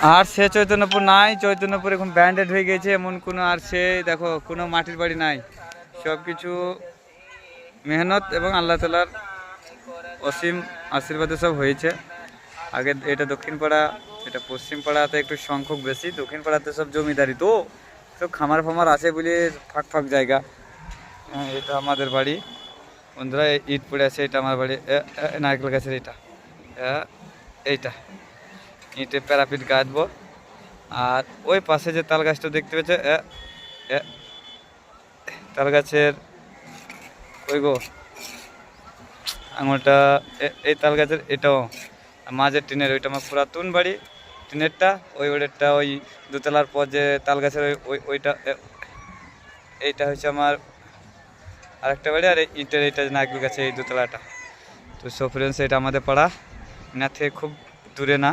আর সে চৈতন্যপুর নাই, চৈতন্যপুর এখন ব্যান্ডেড হয়ে গেছে, এমন কোনো আর সে দেখো কোনো মাটির বাড়ি নাই। সব কিছু মেহনত এবং আল্লাহ তালার অসীম আশীর্বাদে সব হয়েছে। আগে এটা দক্ষিণ পাড়া, এটা পশ্চিম পাড়াতে একটু সংখ্যক বেশি, দক্ষিণ পাড়াতে সব জমিদারি তো সব খামার ফামার আছে বলে ফাঁক ফাঁক জায়গা। এটা আমাদের বাড়ি বন্ধুরা, ইট পড়ে আছে, এটা আমার বাড়ি। নারকেল গাছের এটা, এইটা ইটে প্যারাপিট গাঁথবো। আর ওই পাশে যে তাল গাছটা দেখতে পেয়েছে, তাল গাছের ওই গো আঙুলটা, এই তাল গাছের এটাও মাঝের টিনের, ওইটা আমার পুরাতন বাড়ি টিনেরটা, ওই ওইটা ওই দোতলার পর যে তাল গাছের ওইটা, এইটা হচ্ছে আমার আরেকটা বাড়ি। আর ইটের এইটা নারকেল গাছে এই দোতলাটা। তো সো ফ্রেন্ডস, এটা আমাদের পাড়া, না থেকে খুব দূরে না।